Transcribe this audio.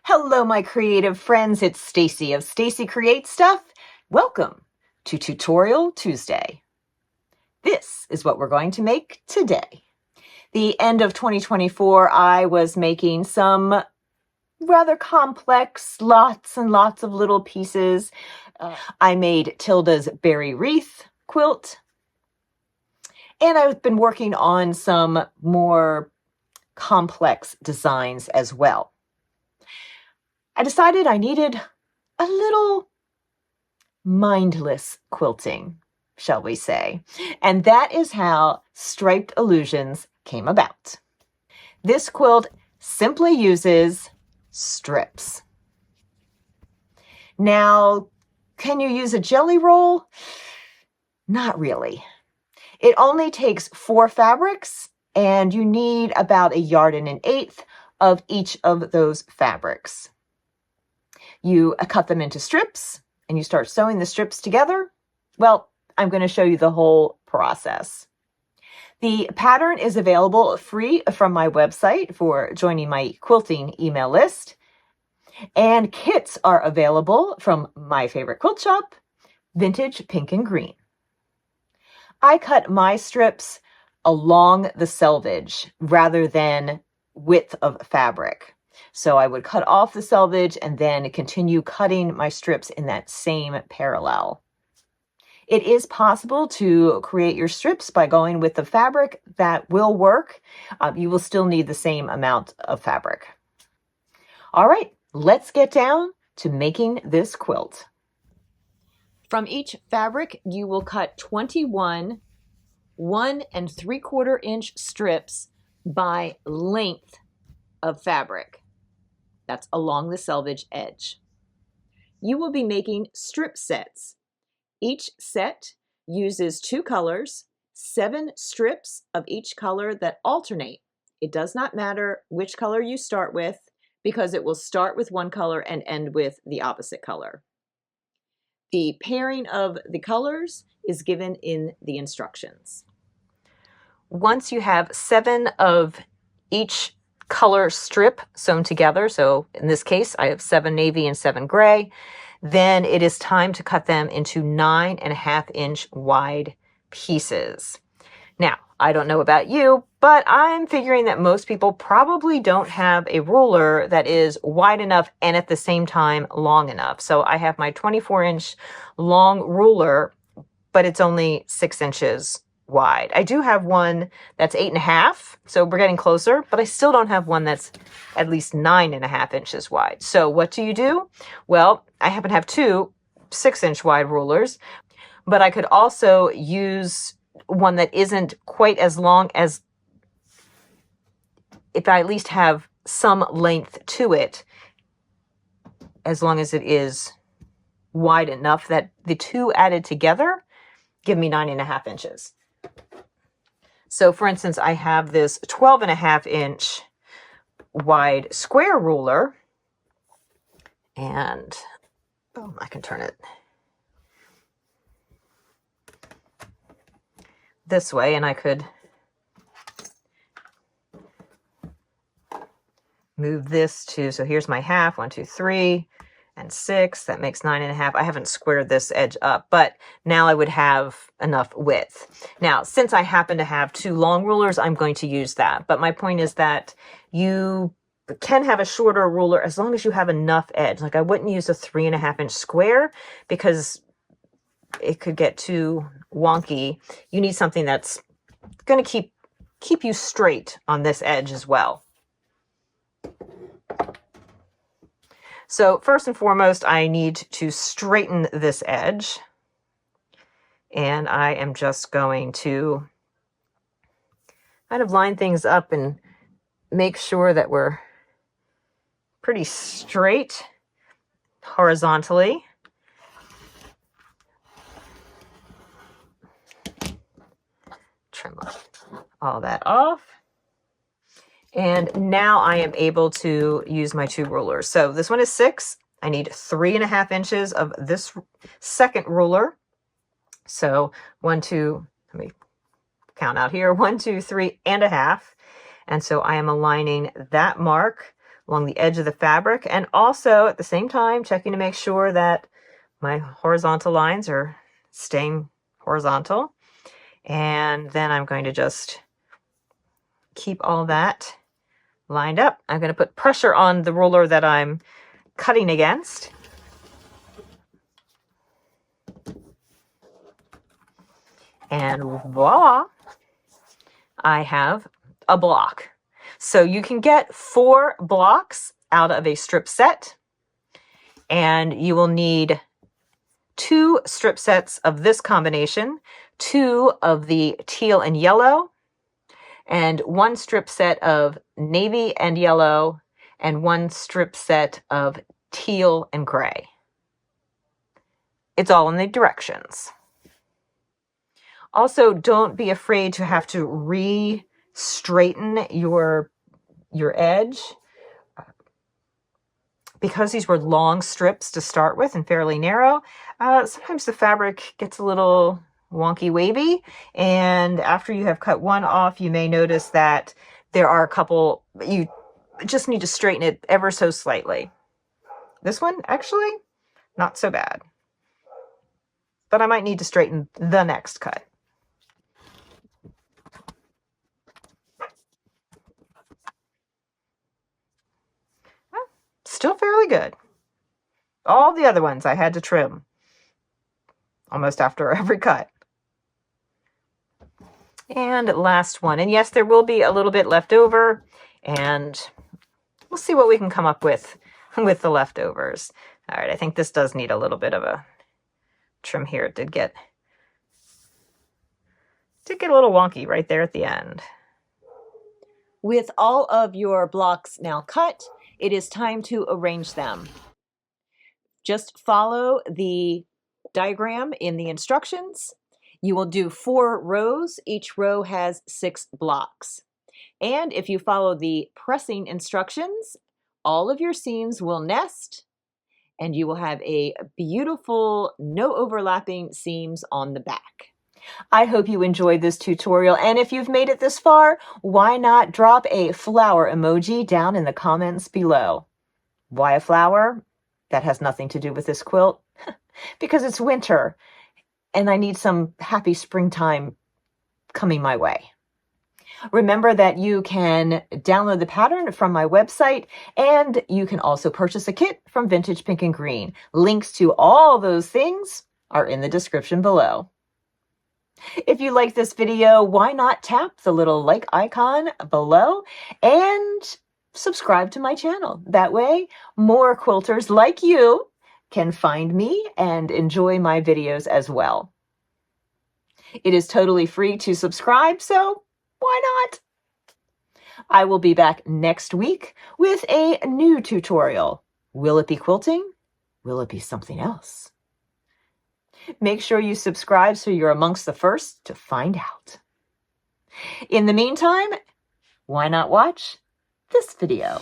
Hello, my creative friends. It's Stacy of Stacy Creates Stuff. Welcome to Tutorial Tuesday. This is what we're going to make today. The end of 2024, I was making some rather complex, lots and lots of little pieces. I made Tilda's berry wreath quilt, and I've been working on some more complex designs as well. I decided I needed a little mindless quilting, shall we say. And that is how Striped Illusions came about. This quilt simply uses strips. Now, can you use a jelly roll? Not really. It only takes 4 fabrics, and you need about 1 1/8 yards of each of those fabrics. You cut them into strips, and you start sewing the strips together. Well, I'm going to show you the whole process. The pattern is available free from my website for joining my quilting email list. And kits are available from my favorite quilt shop, Vintage Pink and Green. I cut my strips along the selvage rather than width of fabric. So I would cut off the selvage and then continue cutting my strips in that same parallel. It is possible to create your strips by going with the fabric. That will work. You will still need the same amount of fabric. All right, let's get down to making this quilt. From each fabric, you will cut 21 1 3/4 inch strips by length of fabric. That's along the selvage edge. You will be making strip sets. Each set uses 2 colors, 7 strips of each color that alternate. It does not matter which color you start with because it will start with one color and end with the opposite color. The pairing of the colors is given in the instructions. Once you have 7 of each color strip sewn together, so in this case I have 7 navy and 7 gray, then it is time to cut them into 9.5 inch wide pieces. Now, I don't know about you, but I'm figuring that most people probably don't have a ruler that is wide enough and at the same time long enough. So I have my 24-inch long ruler, but it's only 6 inches wide. I do have one that's 8.5, so we're getting closer, but I still don't have one that's at least 9.5 inches wide. So what do? Well, I happen to have 2 6-inch wide rulers, but I could also use one that isn't quite as long as, if I at least have some length to it, as long as it is wide enough that the 2 added together give me 9.5 inches. So for instance, I have this 12.5 inch wide square ruler, and I can turn it this way, and I could move this to, so here's my half, 1, 2, 3, and 6, that makes 9.5. I haven't squared this edge up, but now I would have enough width. Now, since I happen to have 2 long rulers, I'm going to use that. But my point is that you can have a shorter ruler as long as you have enough edge. Like I wouldn't use a 3.5 inch square because it could get too wonky. You need something that's going to keep you straight on this edge as well. So first and foremost, I need to straighten this edge, and I am just going to kind of line things up and make sure that we're pretty straight horizontally. Trim all that off. And now I am able to use my 2 rulers. So this one is 6. I need 3.5 inches of this second ruler. So 1, 2, let me count out here, 1, 2, 3 and a half. And so I am aligning that mark along the edge of the fabric, and also at the same time checking to make sure that my horizontal lines are staying horizontal. And then I'm going to just keep all that lined up. I'm going to put pressure on the ruler that I'm cutting against. And voila, I have a block. So you can get 4 blocks out of a strip set, and you will need 2 strip sets of this combination, 2 of the teal and yellow, and 1 strip set of navy and yellow, and 1 strip set of teal and gray. It's all in the directions. Also, don't be afraid to have to re-straighten your edge. Because these were long strips to start with and fairly narrow, sometimes the fabric gets a little wonky wavy, and after you have cut one off, you may notice that there are a couple, you just need to straighten it ever so slightly. This one, actually, not so bad. But I might need to straighten the next cut. Still fairly good. All the other ones I had to trim almost after every cut. And last one. And yes, there will be a little bit left over, and we'll see what we can come up with the leftovers. All right, I think this does need a little bit of a trim here. It did get a little wonky right there at the end. With all of your blocks now cut, it is time to arrange them. Just follow the diagram in the instructions. You will do 4 rows. Each row has 6 blocks. And if you follow the pressing instructions, all of your seams will nest, and you will have a beautiful, no overlapping seams on the back. I hope you enjoyed this tutorial, and if you've made it this far, why not drop a flower emoji down in the comments below? Why a flower? That has nothing to do with this quilt. Because it's winter, and I need some happy springtime coming my way. Remember that you can download the pattern from my website, and you can also purchase a kit from Vintage Pink and Green. Links to all those things are in the description below. If you like this video, why not tap the little like icon below and subscribe to my channel. That way, more quilters like you can find me and enjoy my videos as well. It is totally free to subscribe, so why not? I will be back next week with a new tutorial. Will it be quilting? Will it be something else? Make sure you subscribe so you're amongst the first to find out. In the meantime, why not watch this video?